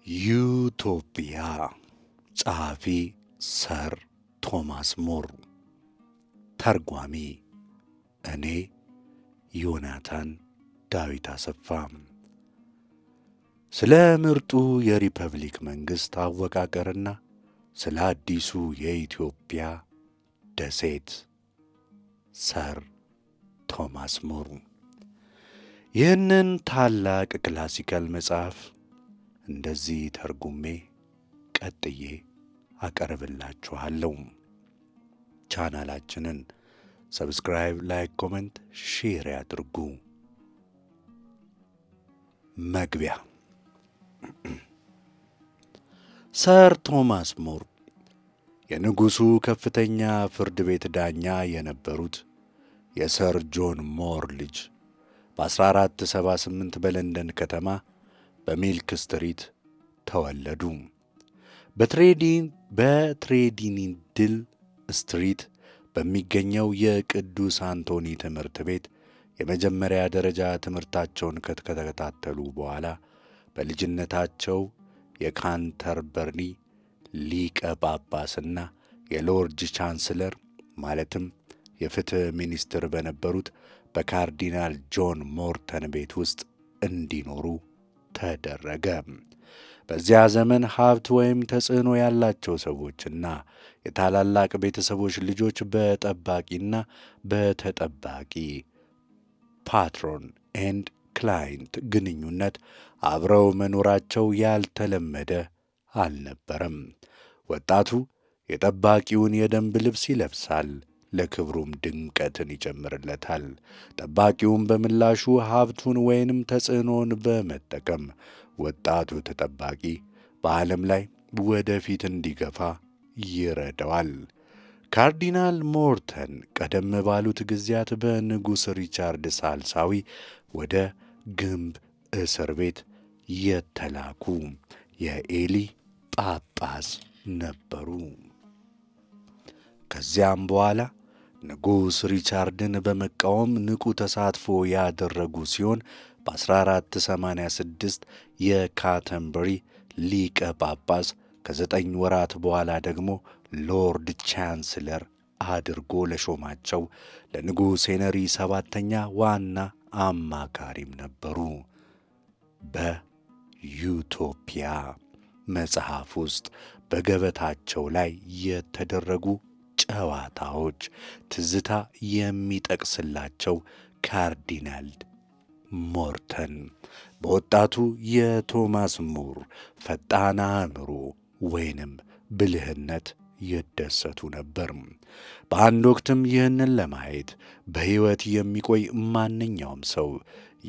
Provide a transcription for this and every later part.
ዩቶፒያ ጸሐፊ ሰር ቶማስ ሞር፣ ተርጓሚ እኔ ዮናታን ዳዊት አሰፋ። ስለ ምርጡ የሪፐብሊክ መንግሥት አወቃቀርና ስለ አዲሱ የኢትዮጵያ ደሴት ሰር ቶማስ ሞር። ይህንን ታላቅ ክላሲካል መጽሐፍ እንደዚህ ተርጉሜ ቀጥዬ አቀርብላችኋለሁ። ቻናላችንን ሰብስክራይብ፣ ላይክ፣ ኮሜንት፣ ሼር ያድርጉ። መግቢያ። ሰር ቶማስ ሞር የንጉሡ ከፍተኛ ፍርድ ቤት ዳኛ የነበሩት የሰር ጆን ሞር ልጅ በ1478 በለንደን ከተማ በሚልክ ስትሪት ተወለዱ። በትሬዲኒድል ስትሪት በሚገኘው የቅዱስ አንቶኒ ትምህርት ቤት የመጀመሪያ ደረጃ ትምህርታቸውን ከተከታተሉ በኋላ በልጅነታቸው የካንተርበሪ ሊቀ ጳጳስና የሎርድ ቻንስለር ማለትም የፍትሕ ሚኒስትር በነበሩት በካርዲናል ጆን ሞርተን ቤት ውስጥ እንዲኖሩ ተደረገ። በዚያ ዘመን ሀብት ወይም ተጽዕኖ ያላቸው ሰዎችና የታላላቅ ቤተሰቦች ልጆች በጠባቂና በተጠባቂ ፓትሮን ኤንድ ክላይንት ግንኙነት አብረው መኖራቸው ያልተለመደ አልነበረም። ወጣቱ የጠባቂውን የደንብ ልብስ ይለብሳል፣ ለክብሩም ድምቀትን ይጨምርለታል። ጠባቂውም በምላሹ ሀብቱን ወይንም ተጽዕኖውን በመጠቀም ወጣቱ ተጠባቂ በዓለም ላይ ወደፊት እንዲገፋ ይረዳዋል። ካርዲናል ሞርተን ቀደም ባሉት ጊዜያት በንጉሥ ሪቻርድ ሳልሳዊ ወደ ግንብ እስር ቤት የተላኩ የኤሊ ጳጳስ ነበሩ። ከዚያም በኋላ ንጉሥ ሪቻርድን በመቃወም ንቁ ተሳትፎ ያደረጉ ሲሆን በ1486 የካተንበሪ ሊቀ ጳጳስ ከ9 ወራት በኋላ ደግሞ ሎርድ ቻንስለር አድርጎ ለሾማቸው ለንጉሥ ሄንሪ ሰባተኛ ዋና አማካሪም ነበሩ። በዩቶፒያ መጽሐፍ ውስጥ በገበታቸው ላይ የተደረጉ ጨዋታዎች ትዝታ የሚጠቅስላቸው ካርዲናል ሞርተን በወጣቱ የቶማስ ሞር ፈጣን አእምሮ ወይንም ብልህነት ይደሰቱ ነበር። በአንድ ወቅትም ይህንን ለማየት በሕይወት የሚቆይ ማንኛውም ሰው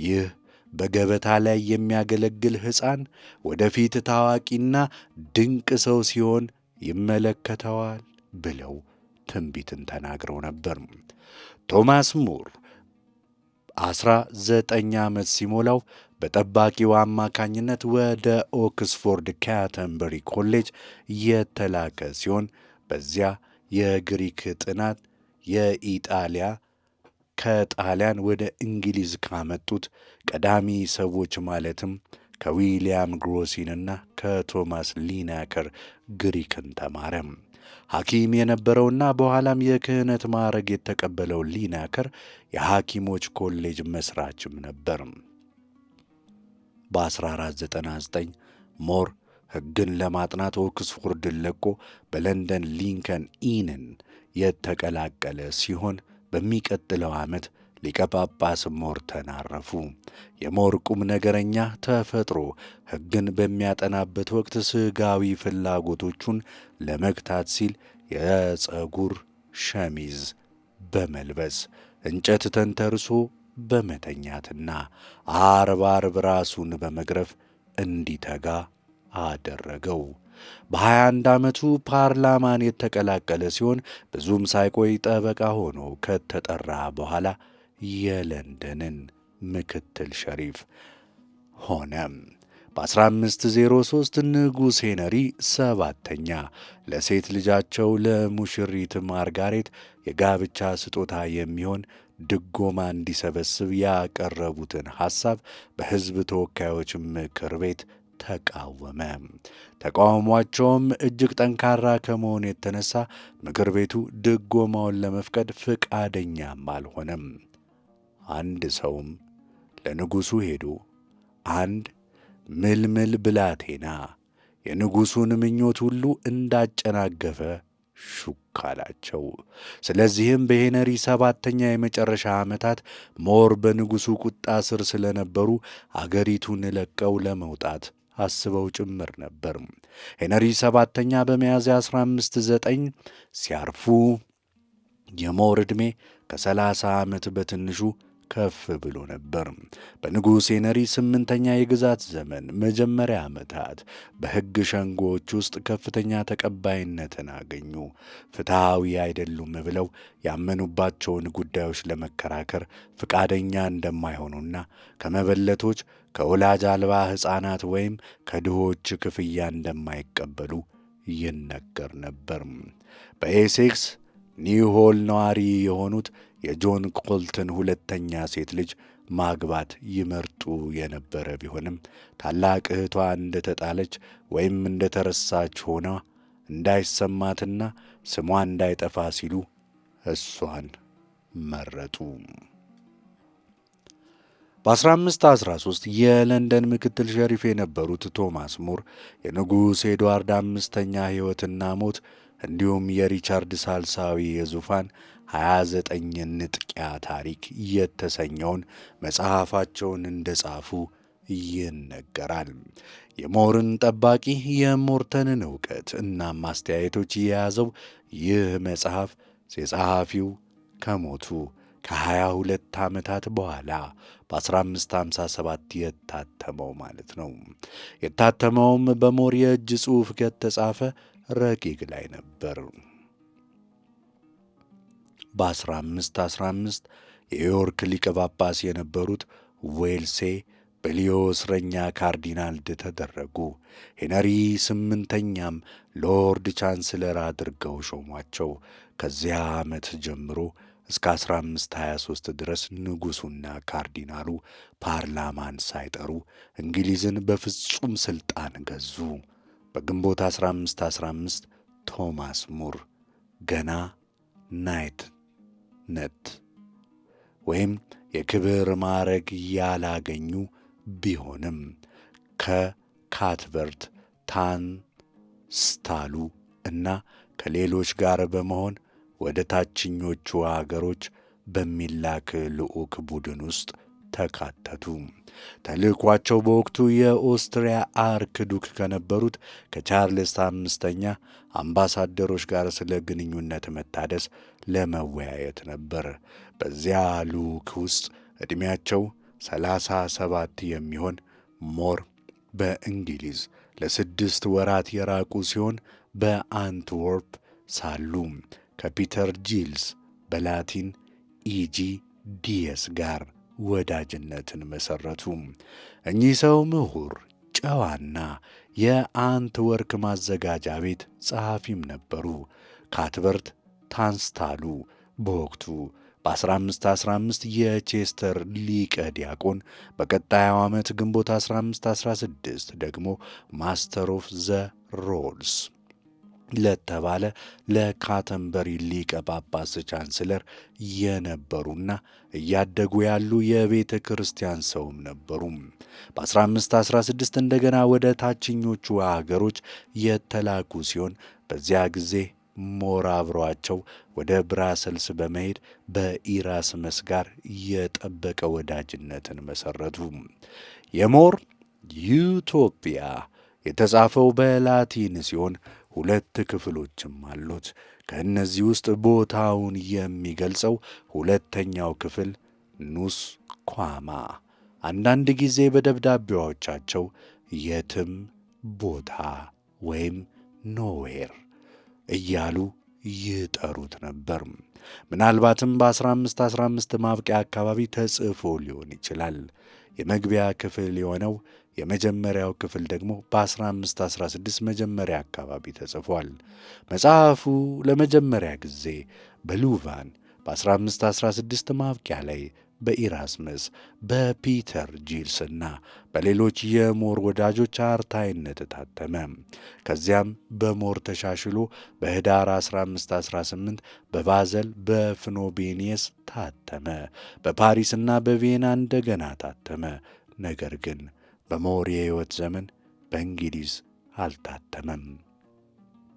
ይህ በገበታ ላይ የሚያገለግል ሕፃን ወደፊት ታዋቂና ድንቅ ሰው ሲሆን ይመለከተዋል ብለው ትንቢትን ተናግረው ነበር። ቶማስ ሞር 19 ዓመት ሲሞላው በጠባቂው አማካኝነት ወደ ኦክስፎርድ ካተንበሪ ኮሌጅ የተላከ ሲሆን በዚያ የግሪክ ጥናት ከጣሊያን ወደ እንግሊዝ ካመጡት ቀዳሚ ሰዎች ማለትም ከዊልያም ግሮሲንና ከቶማስ ሊናከር ግሪክን ተማረ። ሐኪም የነበረውና በኋላም የክህነት ማዕረግ የተቀበለው ሊናከር የሐኪሞች ኮሌጅ መስራችም ነበር። በ1499 ሞር ሕግን ለማጥናት ኦክስፎርድን ለቆ በለንደን ሊንከን ኢንን የተቀላቀለ ሲሆን በሚቀጥለው ዓመት ሊቀ ጳጳስ ሞርተን አረፉ። የሞር ቁም ነገረኛ ተፈጥሮ ሕግን በሚያጠናበት ወቅት ሥጋዊ ፍላጎቶቹን ለመግታት ሲል የፀጉር ሸሚዝ በመልበስ እንጨት ተንተርሶ በመተኛትና አርብ ራሱን በመግረፍ እንዲተጋ አደረገው። በ21 ዓመቱ ፓርላማን የተቀላቀለ ሲሆን ብዙም ሳይቆይ ጠበቃ ሆኖ ከተጠራ በኋላ የለንደንን ምክትል ሸሪፍ ሆነ። በ1503 ንጉሥ ሄንሪ ሰባተኛ ለሴት ልጃቸው ለሙሽሪት ማርጋሬት የጋብቻ ስጦታ የሚሆን ድጎማ እንዲሰበስብ ያቀረቡትን ሐሳብ በሕዝብ ተወካዮች ምክር ቤት ተቃወመ። ተቃውሟቸውም እጅግ ጠንካራ ከመሆኑ የተነሳ ምክር ቤቱ ድጎማውን ለመፍቀድ ፍቃደኛም አልሆነም። አንድ ሰውም ለንጉሡ ሄዶ አንድ ምልምል ብላቴና የንጉሡን ምኞት ሁሉ እንዳጨናገፈ ሹክ አላቸው። ስለዚህም በሄነሪ ሰባተኛ የመጨረሻ ዓመታት ሞር በንጉሡ ቁጣ ስር ስለነበሩ አገሪቱን ለቀው ለመውጣት አስበው ጭምር ነበር። ሄነሪ ሰባተኛ በሚያዝያ 1509 ሲያርፉ የሞር ዕድሜ ከ30 ዓመት በትንሹ ከፍ ብሎ ነበር። በንጉሥ ሄነሪ ስምንተኛ የግዛት ዘመን መጀመሪያ ዓመታት በሕግ ሸንጎዎች ውስጥ ከፍተኛ ተቀባይነትን አገኙ። ፍትሐዊ አይደሉም ብለው ያመኑባቸውን ጉዳዮች ለመከራከር ፈቃደኛ እንደማይሆኑና ከመበለቶች፣ ከወላጅ አልባ ሕፃናት ወይም ከድሆች ክፍያ እንደማይቀበሉ ይነገር ነበር። በኤሴክስ ኒውሆል ነዋሪ የሆኑት የጆን ኮልትን ሁለተኛ ሴት ልጅ ማግባት ይመርጡ የነበረ ቢሆንም ታላቅ እህቷ እንደተጣለች ወይም እንደተረሳች ሆና እንዳይሰማትና ስሟ እንዳይጠፋ ሲሉ እሷን መረጡ። በ1513 የለንደን ምክትል ሸሪፍ የነበሩት ቶማስ ሙር የንጉሥ ኤድዋርድ አምስተኛ ሕይወትና ሞት እንዲሁም የሪቻርድ ሳልሳዊ የዙፋን 29 ንጥቂያ ታሪክ የተሰኘውን መጽሐፋቸውን እንደጻፉ ይነገራል። የሞርን ጠባቂ የሞርተንን ዕውቀት እና ማስተያየቶች የያዘው ይህ መጽሐፍ የጸሐፊው ከሞቱ ከ22 ዓመታት በኋላ በ1557 የታተመው ማለት ነው። የታተመውም በሞር የእጅ ጽሑፍ ከተጻፈ ረቂቅ ላይ ነበር። በ1515 የዮርክ ሊቀ ጳጳስ የነበሩት ዌልሴ በሊዮ እስረኛ ካርዲናል ተደረጉ። ሄነሪ ስምንተኛም ሎርድ ቻንስለር አድርገው ሾሟቸው። ከዚያ ዓመት ጀምሮ እስከ 1523 ድረስ ንጉሡና ካርዲናሉ ፓርላማን ሳይጠሩ እንግሊዝን በፍጹም ሥልጣን ገዙ። በግንቦት 1515 ቶማስ ሙር ገና ናይትነት ወይም የክብር ማዕረግ ያላገኙ ቢሆንም ከካትበርት ታንስታሉ እና ከሌሎች ጋር በመሆን ወደ ታችኞቹ አገሮች በሚላክ ልዑክ ቡድን ውስጥ ተካተቱ። ተልእኳቸው በወቅቱ የኦስትሪያ አርክ ዱክ ከነበሩት ከቻርልስ አምስተኛ አምባሳደሮች ጋር ስለ ግንኙነት መታደስ ለመወያየት ነበር። በዚያ ልዑክ ውስጥ ዕድሜያቸው 37 የሚሆን ሞር በእንግሊዝ ለ6 ወራት የራቁ ሲሆን በአንትወርፕ ሳሉ ከፒተር ጂልስ በላቲን ኢጂ ዲየስ ጋር ወዳጅነትን መሠረቱ። እኚህ ሰው ምሁር፣ ጨዋና የአንትወርክ ማዘጋጃ ቤት ጸሐፊም ነበሩ። ካትበርት ታንስታሉ በወቅቱ በ1515 የቼስተር ሊቀ ዲያቆን፣ በቀጣዩ ዓመት ግንቦት 1516 ደግሞ ማስተር ኦፍ ዘ ሮልስ ለተባለ ለካተንበሪ ሊቀ ጳጳስ ቻንስለር የነበሩና እያደጉ ያሉ የቤተ ክርስቲያን ሰውም ነበሩ። በ1516 እንደገና ወደ ታችኞቹ አገሮች የተላኩ ሲሆን በዚያ ጊዜ ሞር አብረዋቸው ወደ ብራሰልስ በመሄድ በኢራስመስ ጋር የጠበቀ ወዳጅነትን መሠረቱ። የሞር ዩቶፒያ የተጻፈው በላቲን ሲሆን 2 ክፍሎችም አሉት። ከእነዚህ ውስጥ ቦታውን የሚገልጸው ሁለተኛው ክፍል ኑስ ኳማ፣ አንዳንድ ጊዜ በደብዳቤዎቻቸው የትም ቦታ ወይም ኖዌር እያሉ ይጠሩት ነበር። ምናልባትም በ1515 ማብቂያ አካባቢ ተጽፎ ሊሆን ይችላል። የመግቢያ ክፍል የሆነው የመጀመሪያው ክፍል ደግሞ በ1516 መጀመሪያ አካባቢ ተጽፏል። መጽሐፉ ለመጀመሪያ ጊዜ በሉቫን በ1516 ማብቂያ ላይ በኢራስመስ በፒተር ጂልስና በሌሎች የሞር ወዳጆች አርታይነት ታተመ። ከዚያም በሞር ተሻሽሎ በህዳር 1518 በባዘል በፍኖቤኒየስ ታተመ። በፓሪስና በቪየና እንደገና ታተመ። ነገር ግን በሞር የሕይወት ዘመን በእንግሊዝ አልታተመም።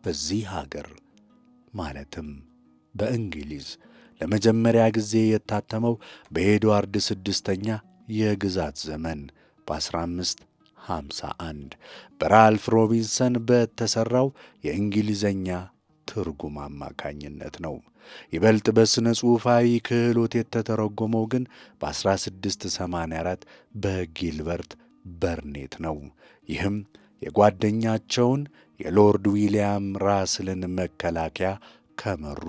በዚህ ሀገር ማለትም በእንግሊዝ ለመጀመሪያ ጊዜ የታተመው በኤድዋርድ ስድስተኛ የግዛት ዘመን በ1551 በራልፍ ሮቢንሰን በተሠራው የእንግሊዘኛ ትርጉም አማካኝነት ነው። ይበልጥ በሥነ ጽሑፋዊ ክህሎት የተተረጎመው ግን በ1684 በጊልበርት በርኔት ነው። ይህም የጓደኛቸውን የሎርድ ዊልያም ራስልን መከላከያ ከመሩ፣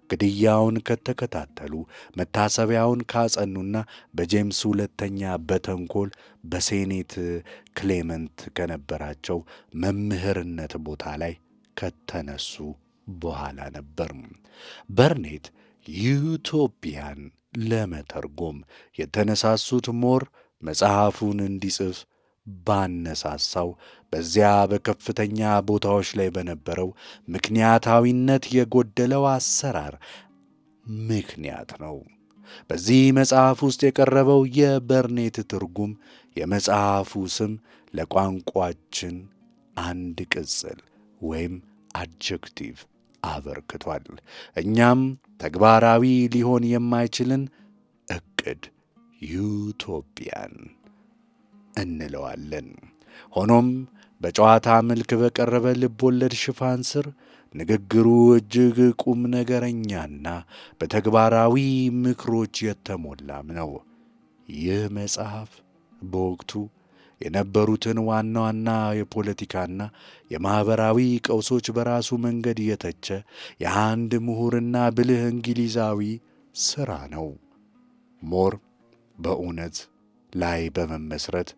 ግድያውን ከተከታተሉ፣ መታሰቢያውን ካጸኑና በጄምስ ሁለተኛ በተንኮል በሴኔት ክሌመንት ከነበራቸው መምህርነት ቦታ ላይ ከተነሱ በኋላ ነበር። በርኔት ዩቶፒያን ለመተርጎም የተነሳሱት ሞር መጽሐፉን እንዲጽፍ ባነሳሳው በዚያ በከፍተኛ ቦታዎች ላይ በነበረው ምክንያታዊነት የጎደለው አሰራር ምክንያት ነው። በዚህ መጽሐፍ ውስጥ የቀረበው የበርኔት ትርጉም የመጽሐፉ ስም ለቋንቋችን አንድ ቅጽል ወይም አድጀክቲቭ አበርክቷል። እኛም ተግባራዊ ሊሆን የማይችልን ዕቅድ ዩቶፒያን እንለዋለን። ሆኖም በጨዋታ መልክ በቀረበ ልቦለድ ሽፋን ስር ንግግሩ እጅግ ቁም ነገረኛና በተግባራዊ ምክሮች የተሞላም ነው። ይህ መጽሐፍ በወቅቱ የነበሩትን ዋና ዋና የፖለቲካና የማኅበራዊ ቀውሶች በራሱ መንገድ የተቸ የአንድ ምሁርና ብልህ እንግሊዛዊ ሥራ ነው። ሞር በእውነት ላይ በመመስረት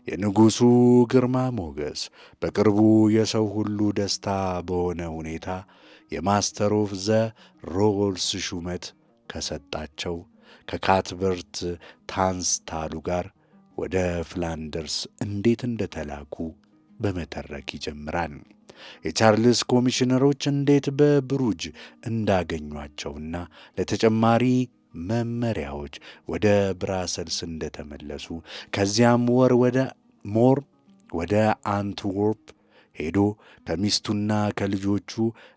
የንጉሡ ግርማ ሞገስ በቅርቡ የሰው ሁሉ ደስታ በሆነ ሁኔታ የማስተር ኦፍ ዘ ሮልስ ሹመት ከሰጣቸው ከካትበርት ታንስታሉ ጋር ወደ ፍላንደርስ እንዴት እንደተላኩ በመተረክ ይጀምራል። የቻርልስ ኮሚሽነሮች እንዴት በብሩጅ እንዳገኟቸውና ለተጨማሪ መመሪያዎች ወደ ብራሰልስ እንደተመለሱ ከዚያም ሞር ወደ አንትወርፕ ሄዶ ከሚስቱና ከልጆቹ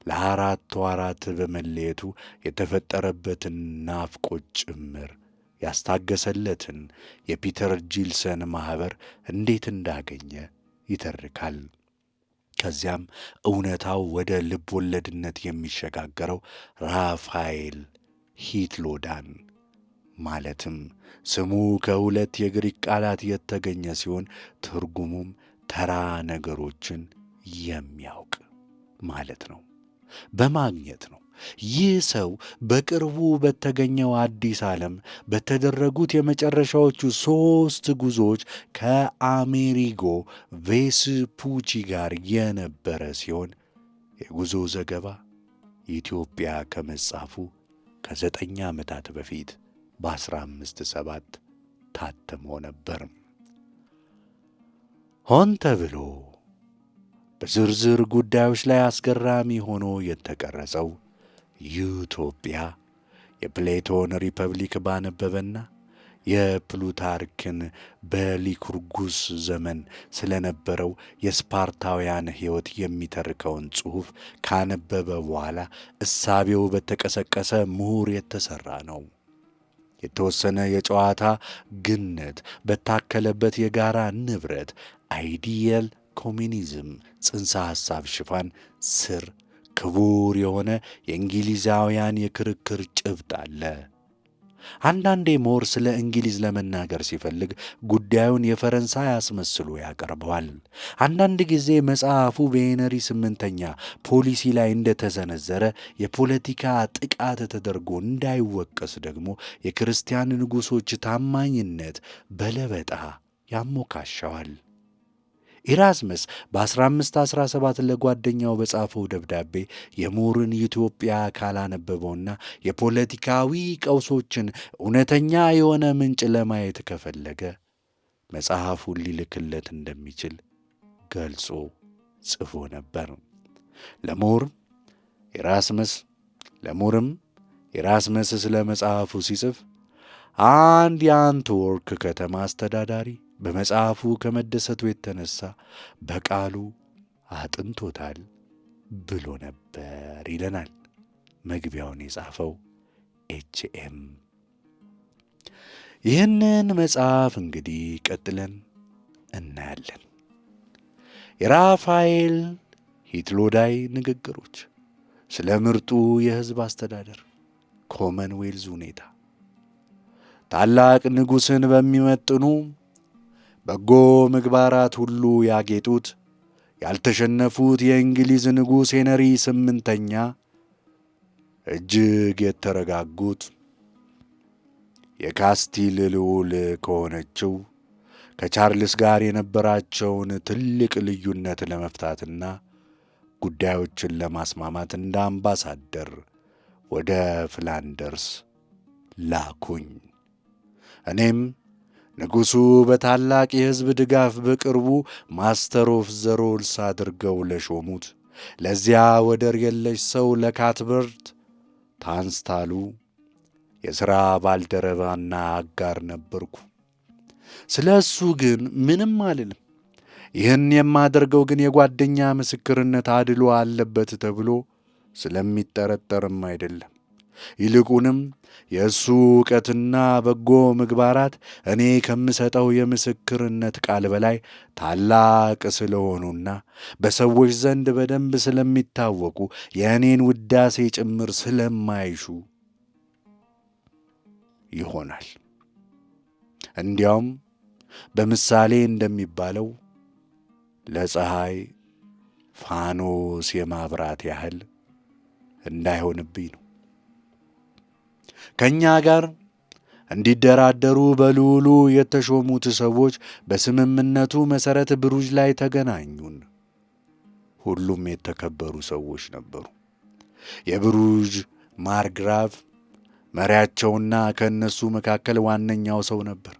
ለ4 ወራት በመለየቱ የተፈጠረበትን ናፍቆት ጭምር ያስታገሰለትን የፒተር ጂልሰን ማኅበር እንዴት እንዳገኘ ይተርካል። ከዚያም እውነታው ወደ ልብ ወለድነት የሚሸጋገረው ራፋኤል ሂትሎዳን ማለትም ስሙ ከሁለት የግሪክ ቃላት የተገኘ ሲሆን ትርጉሙም ተራ ነገሮችን የሚያውቅ ማለት ነው፣ በማግኘት ነው። ይህ ሰው በቅርቡ በተገኘው አዲስ ዓለም በተደረጉት የመጨረሻዎቹ 3 ጉዞዎች ከአሜሪጎ ቬስፑቺ ጋር የነበረ ሲሆን የጉዞ ዘገባ ኢትዮጵያ ከመጻፉ ከ9 ዓመታት በፊት በ1507 ታትሞ ነበር። ሆን ተብሎ በዝርዝር ጉዳዮች ላይ አስገራሚ ሆኖ የተቀረጸው ዩቶፒያ የፕሌቶን ሪፐብሊክ ባነበበና የፕሉታርክን በሊኩርጉስ ዘመን ስለነበረው የስፓርታውያን ሕይወት የሚተርከውን ጽሑፍ ካነበበ በኋላ እሳቤው በተቀሰቀሰ ምሁር የተሠራ ነው። የተወሰነ የጨዋታ ግነት በታከለበት የጋራ ንብረት አይዲየል ኮሚኒዝም ጽንሰ ሐሳብ ሽፋን ስር ክቡር የሆነ የእንግሊዛውያን የክርክር ጭብጥ አለ። አንዳንዴ ሞር ስለ እንግሊዝ ለመናገር ሲፈልግ ጉዳዩን የፈረንሳይ አስመስሎ ያቀርበዋል። አንዳንድ ጊዜ መጽሐፉ በሄንሪ 8ኛ ፖሊሲ ላይ እንደተሰነዘረ የፖለቲካ ጥቃት ተደርጎ እንዳይወቀስ ደግሞ የክርስቲያን ንጉሶች ታማኝነት በለበጣ ያሞካሸዋል። ኢራስመስ በ1517 ለጓደኛው በጻፈው ደብዳቤ የሙርን ኢትዮጵያ ካላነበበውና የፖለቲካዊ ቀውሶችን እውነተኛ የሆነ ምንጭ ለማየት ከፈለገ መጽሐፉን ሊልክለት እንደሚችል ገልጾ ጽፎ ነበር። ለሙርም ኢራስመስ ስለ መጽሐፉ ሲጽፍ አንድ የአንትወርክ ከተማ አስተዳዳሪ በመጽሐፉ ከመደሰቱ የተነሳ በቃሉ አጥንቶታል ብሎ ነበር ይለናል። መግቢያውን የጻፈው ኤችኤም። ይህንን መጽሐፍ እንግዲህ ቀጥለን እናያለን። የራፋኤል ሂትሎዳይ ንግግሮች ስለ ምርጡ የሕዝብ አስተዳደር ኮመንዌልዝ ሁኔታ፣ ታላቅ ንጉሥን በሚመጥኑ በጎ ምግባራት ሁሉ ያጌጡት ያልተሸነፉት የእንግሊዝ ንጉሥ ሄንሪ ስምንተኛ እጅግ የተረጋጉት የካስቲል ልዑል ከሆነችው ከቻርልስ ጋር የነበራቸውን ትልቅ ልዩነት ለመፍታትና ጉዳዮችን ለማስማማት እንደ አምባሳደር ወደ ፍላንደርስ ላኩኝ። እኔም ንጉሡ በታላቅ የሕዝብ ድጋፍ በቅርቡ ማስተር ኦፍ ዘ ሮልስ አድርገው ለሾሙት ለዚያ ወደር የለሽ ሰው ለካትበርት ታንስታሉ የሥራ ባልደረባና አጋር ነበርኩ። ስለ እሱ ግን ምንም አልልም። ይህን የማደርገው ግን የጓደኛ ምስክርነት አድሎ አለበት ተብሎ ስለሚጠረጠርም አይደለም። ይልቁንም የእሱ ዕውቀትና በጎ ምግባራት እኔ ከምሰጠው የምስክርነት ቃል በላይ ታላቅ ስለሆኑና በሰዎች ዘንድ በደንብ ስለሚታወቁ የእኔን ውዳሴ ጭምር ስለማይሹ ይሆናል። እንዲያውም በምሳሌ እንደሚባለው ለፀሐይ ፋኖስ የማብራት ያህል እንዳይሆንብኝ ነው። ከእኛ ጋር እንዲደራደሩ በልዑሉ የተሾሙት ሰዎች በስምምነቱ መሠረት ብሩጅ ላይ ተገናኙን። ሁሉም የተከበሩ ሰዎች ነበሩ። የብሩጅ ማርግራቭ መሪያቸውና ከእነሱ መካከል ዋነኛው ሰው ነበር።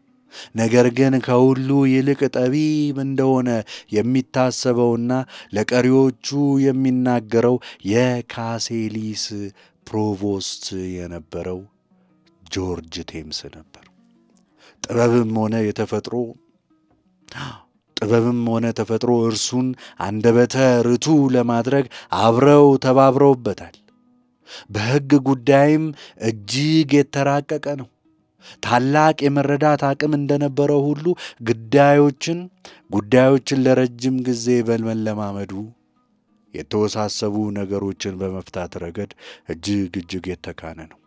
ነገር ግን ከሁሉ ይልቅ ጠቢብ እንደሆነ የሚታሰበውና ለቀሪዎቹ የሚናገረው የካሴሊስ ፕሮቮስት የነበረው ጆርጅ ቴምስ ነበር። ጥበብም ሆነ ተፈጥሮ እርሱን አንደበተ ርቱዕ ለማድረግ አብረው ተባብረውበታል። በሕግ ጉዳይም እጅግ የተራቀቀ ነው። ታላቅ የመረዳት አቅም እንደነበረው ሁሉ ጉዳዮችን ለረጅም ጊዜ በመለማመዱ የተወሳሰቡ ነገሮችን በመፍታት ረገድ እጅግ የተካነ ነው።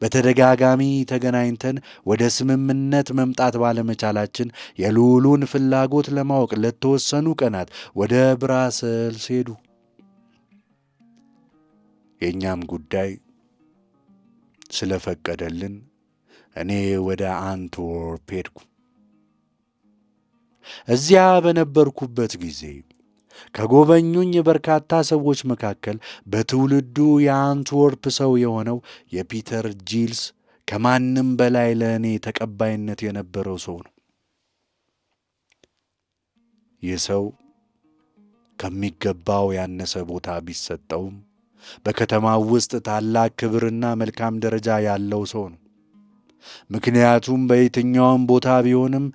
በተደጋጋሚ ተገናኝተን ወደ ስምምነት መምጣት ባለመቻላችን የልዑሉን ፍላጎት ለማወቅ ለተወሰኑ ቀናት ወደ ብራሰልስ ሄዱ። የእኛም ጉዳይ ስለፈቀደልን እኔ ወደ አንትወርፕ ሄድኩ። እዚያ በነበርኩበት ጊዜ ከጎበኙኝ በርካታ ሰዎች መካከል በትውልዱ የአንትወርፕ ሰው የሆነው የፒተር ጂልስ ከማንም በላይ ለእኔ ተቀባይነት የነበረው ሰው ነው። ይህ ሰው ከሚገባው ያነሰ ቦታ ቢሰጠውም በከተማው ውስጥ ታላቅ ክብርና መልካም ደረጃ ያለው ሰው ነው። ምክንያቱም በየትኛውም ቦታ ቢሆንም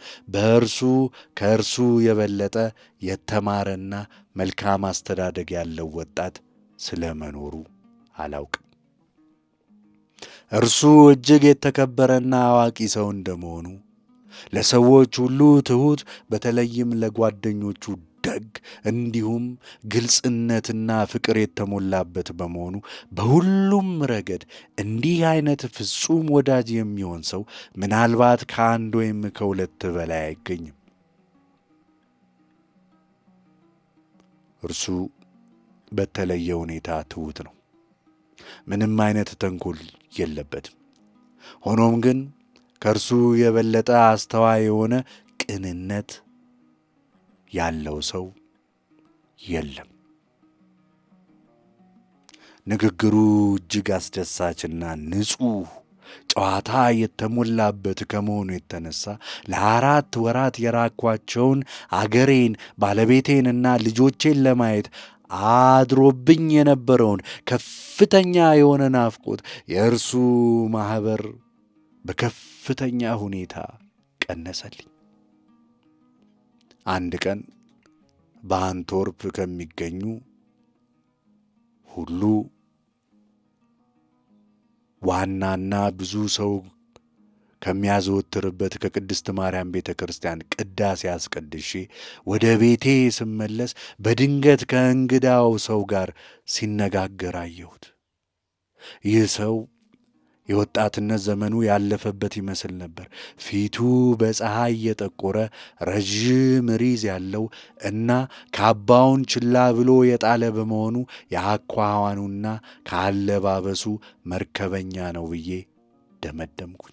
ከእርሱ የበለጠ የተማረና መልካም አስተዳደግ ያለው ወጣት ስለመኖሩ አላውቅም። እርሱ እጅግ የተከበረና አዋቂ ሰው እንደመሆኑ ለሰዎች ሁሉ ትሑት፣ በተለይም ለጓደኞቹ ደግ፣ እንዲሁም ግልጽነትና ፍቅር የተሞላበት በመሆኑ በሁሉም ረገድ እንዲህ አይነት ፍጹም ወዳጅ የሚሆን ሰው ምናልባት ከአንድ ወይም ከሁለት በላይ አይገኝም። እርሱ በተለየ ሁኔታ ትሑት ነው። ምንም አይነት ተንኮል የለበትም። ሆኖም ግን ከእርሱ የበለጠ አስተዋይ የሆነ ቅንነት ያለው ሰው የለም። ንግግሩ እጅግ አስደሳችና ንጹሕ ጨዋታ የተሞላበት ከመሆኑ የተነሳ ለ4 ወራት የራኳቸውን አገሬን ባለቤቴንና ልጆቼን ለማየት አድሮብኝ የነበረውን ከፍተኛ የሆነ ናፍቆት የእርሱ ማኅበር በከፍተኛ ሁኔታ ቀነሰልኝ። አንድ ቀን በአንትወርፕ ከሚገኙ ሁሉ ዋናና ብዙ ሰው ከሚያዘወትርበት ከቅድስት ማርያም ቤተ ክርስቲያን ቅዳሴ አስቀድሼ ወደ ቤቴ ስመለስ በድንገት ከእንግዳው ሰው ጋር ሲነጋገር አየሁት። ይህ ሰው የወጣትነት ዘመኑ ያለፈበት ይመስል ነበር። ፊቱ በፀሐይ የጠቆረ ረዥም ሪዝ ያለው እና ካባውን ችላ ብሎ የጣለ በመሆኑ የአኳኋኑና ከአለባበሱ መርከበኛ ነው ብዬ ደመደምኩኝ።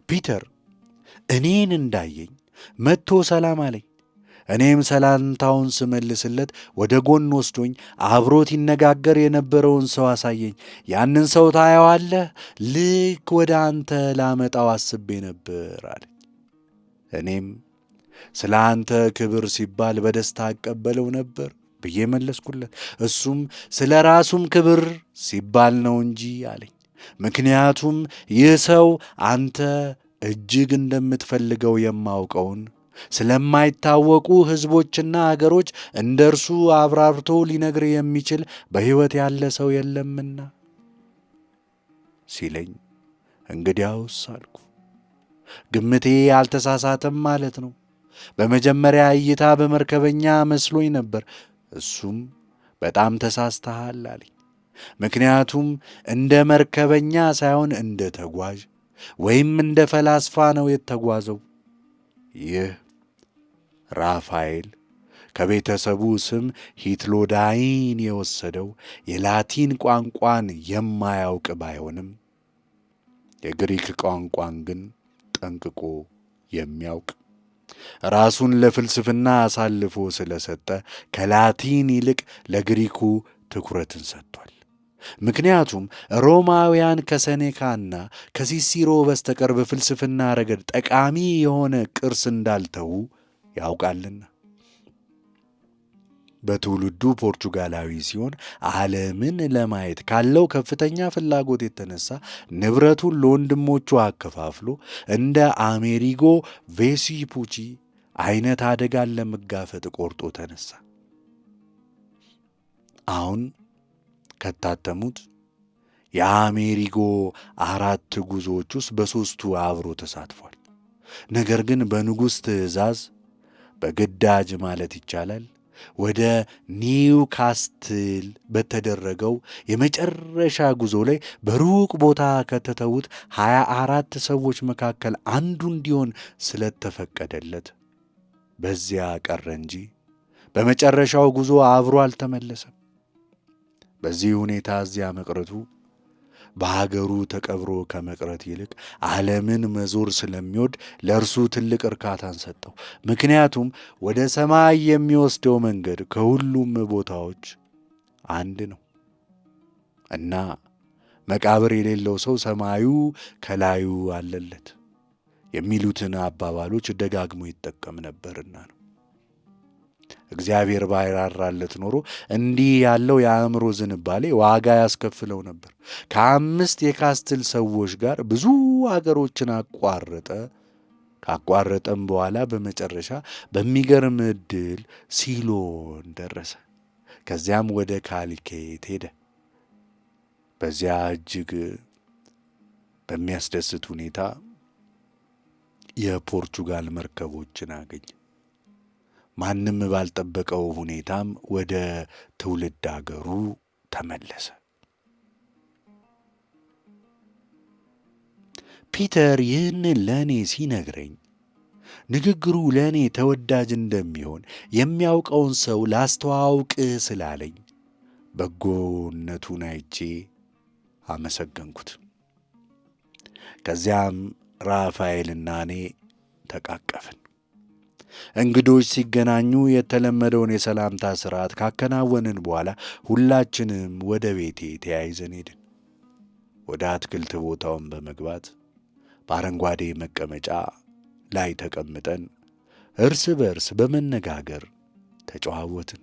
ፒተር እኔን እንዳየኝ መጥቶ ሰላም አለኝ። እኔም ሰላምታውን ስመልስለት ወደ ጎን ወስዶኝ አብሮት ይነጋገር የነበረውን ሰው አሳየኝ። ያንን ሰው ታየዋለህ? ልክ ወደ አንተ ላመጣው አስቤ ነበር አለኝ። እኔም ስለ አንተ ክብር ሲባል በደስታ አቀበለው ነበር ብዬ መለስኩለት። እሱም ስለ ራሱም ክብር ሲባል ነው እንጂ አለኝ። ምክንያቱም ይህ ሰው አንተ እጅግ እንደምትፈልገው የማውቀውን ስለማይታወቁ ሕዝቦችና አገሮች እንደ እርሱ አብራርቶ ሊነግር የሚችል በሕይወት ያለ ሰው የለምና ሲለኝ፣ እንግዲያውስ አልኩ። ግምቴ አልተሳሳተም ማለት ነው። በመጀመሪያ እይታ በመርከበኛ መስሎኝ ነበር። እሱም በጣም ተሳስተሃል አለኝ። ምክንያቱም እንደ መርከበኛ ሳይሆን እንደ ተጓዥ ወይም እንደ ፈላስፋ ነው የተጓዘው። ይህ ራፋኤል ከቤተሰቡ ስም ሂትሎዳይን የወሰደው የላቲን ቋንቋን የማያውቅ ባይሆንም የግሪክ ቋንቋን ግን ጠንቅቆ የሚያውቅ ራሱን ለፍልስፍና አሳልፎ ስለሰጠ ከላቲን ይልቅ ለግሪኩ ትኩረትን ሰጥቷል። ምክንያቱም ሮማውያን ከሴኔካና ከሲሲሮ በስተቀር በፍልስፍና ረገድ ጠቃሚ የሆነ ቅርስ እንዳልተዉ ያውቃልና። በትውልዱ ፖርቹጋላዊ ሲሆን ዓለምን ለማየት ካለው ከፍተኛ ፍላጎት የተነሳ ንብረቱን ለወንድሞቹ አከፋፍሎ እንደ አሜሪጎ ቬስፑቺ አይነት አደጋን ለመጋፈጥ ቆርጦ ተነሳ። አሁን ከታተሙት የአሜሪጎ 4 ጉዞዎች ውስጥ በ3ቱ አብሮ ተሳትፏል። ነገር ግን በንጉሥ ትእዛዝ በግዳጅ ማለት ይቻላል ወደ ኒውካስትል በተደረገው የመጨረሻ ጉዞ ላይ በሩቅ ቦታ ከተተዉት 24 ሰዎች መካከል አንዱ እንዲሆን ስለተፈቀደለት በዚያ ቀረ እንጂ በመጨረሻው ጉዞ አብሮ አልተመለሰም። በዚህ ሁኔታ እዚያ መቅረቱ በሀገሩ ተቀብሮ ከመቅረት ይልቅ ዓለምን መዞር ስለሚወድ ለእርሱ ትልቅ እርካታን ሰጠው። ምክንያቱም ወደ ሰማይ የሚወስደው መንገድ ከሁሉም ቦታዎች አንድ ነው እና መቃብር የሌለው ሰው ሰማዩ ከላዩ አለለት የሚሉትን አባባሎች ደጋግሞ ይጠቀም ነበርና ነው። እግዚአብሔር ባይራራለት ኖሮ እንዲህ ያለው የአእምሮ ዝንባሌ ዋጋ ያስከፍለው ነበር። ከ5 የካስትል ሰዎች ጋር ብዙ አገሮችን አቋረጠ። ካቋረጠም በኋላ በመጨረሻ በሚገርም ዕድል ሲሎን ደረሰ። ከዚያም ወደ ካሊኬት ሄደ። በዚያ እጅግ በሚያስደስት ሁኔታ የፖርቹጋል መርከቦችን አገኘ። ማንም ባልጠበቀው ሁኔታም ወደ ትውልድ አገሩ ተመለሰ። ፒተር ይህንን ለእኔ ሲነግረኝ ንግግሩ ለእኔ ተወዳጅ እንደሚሆን የሚያውቀውን ሰው ላስተዋውቅህ ስላለኝ በጎነቱን አይቼ አመሰገንኩት። ከዚያም ራፋኤልና እኔ ተቃቀፍን። እንግዶች ሲገናኙ የተለመደውን የሰላምታ ሥርዓት ካከናወንን በኋላ ሁላችንም ወደ ቤቴ ተያይዘን ሄድን። ወደ አትክልት ቦታውን በመግባት በአረንጓዴ መቀመጫ ላይ ተቀምጠን እርስ በርስ በመነጋገር ተጨዋወትን።